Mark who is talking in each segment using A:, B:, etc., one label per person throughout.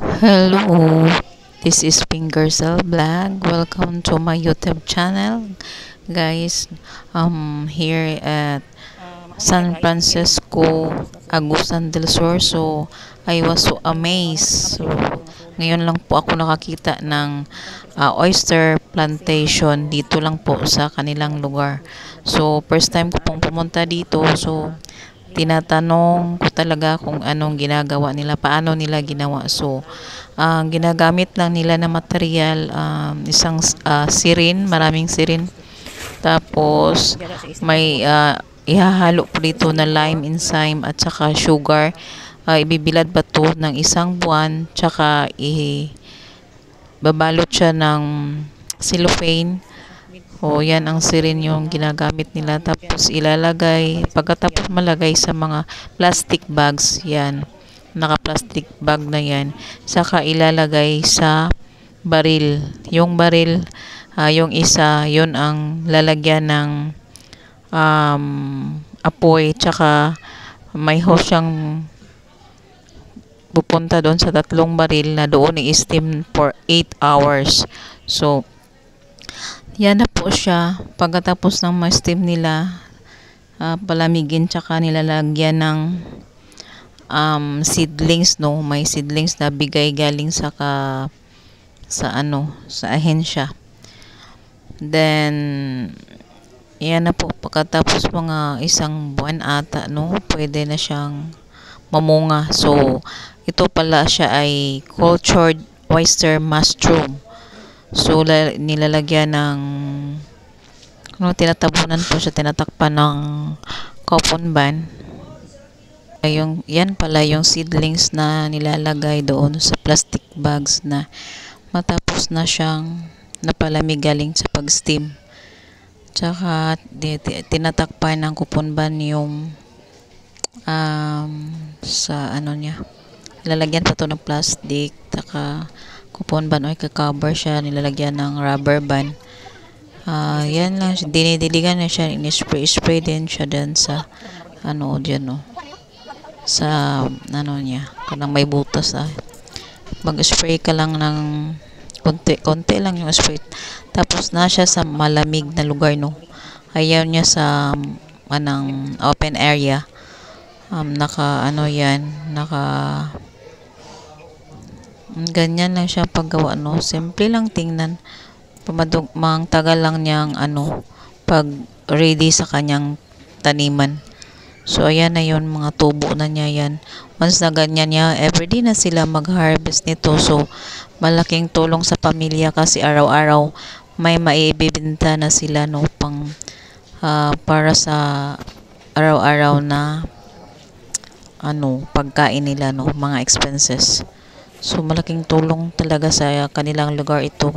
A: Hello, this is Pingercell Vlog. Welcome to my YouTube channel, guys. Here at San Francisco, Agusan del Sur. So, I was so amazed. So, ngayon lang po ako nakakita ng oyster plantation dito lang po sa kanilang lugar. So, first time ko pong pumunta dito. So, tinatanong ko talaga kung anong ginagawa nila, paano nila ginawa. So, ang ginagamit lang nila na material, isang sirin, maraming sirin. Tapos, may ihahalo po dito na lime enzyme at saka sugar. Ibibilad ba to ng isang buwan, tsaka babalot siya ng cellophane. O yan ang sirin yung ginagamit nila. Tapos ilalagay, pagkatapos malagay sa mga plastic bags, yan. Naka-plastic bag na yan. Saka ilalagay sa baril. Yung baril, yung isa, yun ang lalagyan ng apoy. Tsaka may hose siyang pupunta doon sa 3 baril na doon i-steam for 8 hours. So, yan na po siya. Pagkatapos ng ma-steam nila, palamigin, tsaka nilalagyan ng seedlings, no? May seedlings na bigay galing sa ahensya. Then, yan na po. Pagkatapos mga isang buwan ata, no? Pwede na siyang mamunga. So, ito pala siya ay cultured oyster mushroom. So, nilalagyan ng tinatabunan po siya, tinatakpan ng cotton band. Yan pala yung seedlings na nilalagay doon sa plastic bags na matapos na siyang napalamig galing sa pag-steam. Tsaka tinatakpan ng cotton band yung sa niya. Nilalagyan pa to ng plastic, tsaka coupon band o ika-cover siya, nilalagyan ng rubber band. Yan lang, dinidiligan na siya, in-spray din siya dyan sa dyan, sa niya, kanang may butas. Mag-spray ka lang ng konti lang yung spray, tapos na siya sa malamig na lugar, no. Ayaw niya sa open area. Ganyan lang siya paggawa, no. Simple lang tingnan. Mang tagal lang niyang pag ready sa kanyang taniman. So, ayan na yun, mga tubo na niya yan. Once na ganyan niya, everyday na sila mag-harvest nito. So, malaking tulong sa pamilya kasi araw-araw may maibibenta na sila, no, para sa araw-araw na pagkain nila, no, mga expenses. So, malaking tulong talaga sa kanilang lugar ito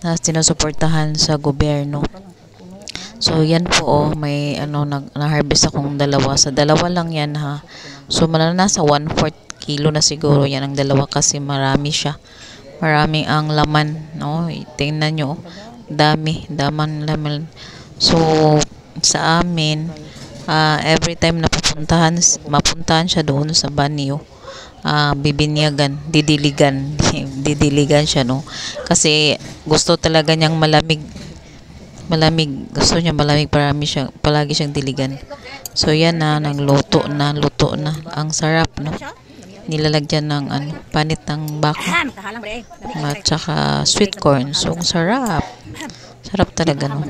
A: na sinusuportahan sa gobyerno. So, yan po, may na-harvest akong dalawa. Sa dalawa lang yan, ha. So, nasa 1/4 kilo na siguro yan ang dalawa kasi marami siya. Marami ang laman, no. Tingnan nyo, daman laman. So, sa amin, every time na mapuntahan siya doon sa banyo, bibinyagan, didiligan siya, no, kasi gusto talaga niyang malamig, gusto niya malamig, palagi siyang diligan. So, yan na, luto na, ang sarap, no, nilalagyan ng panit ng bako at saka sweet corn. So, sarap talaga, no.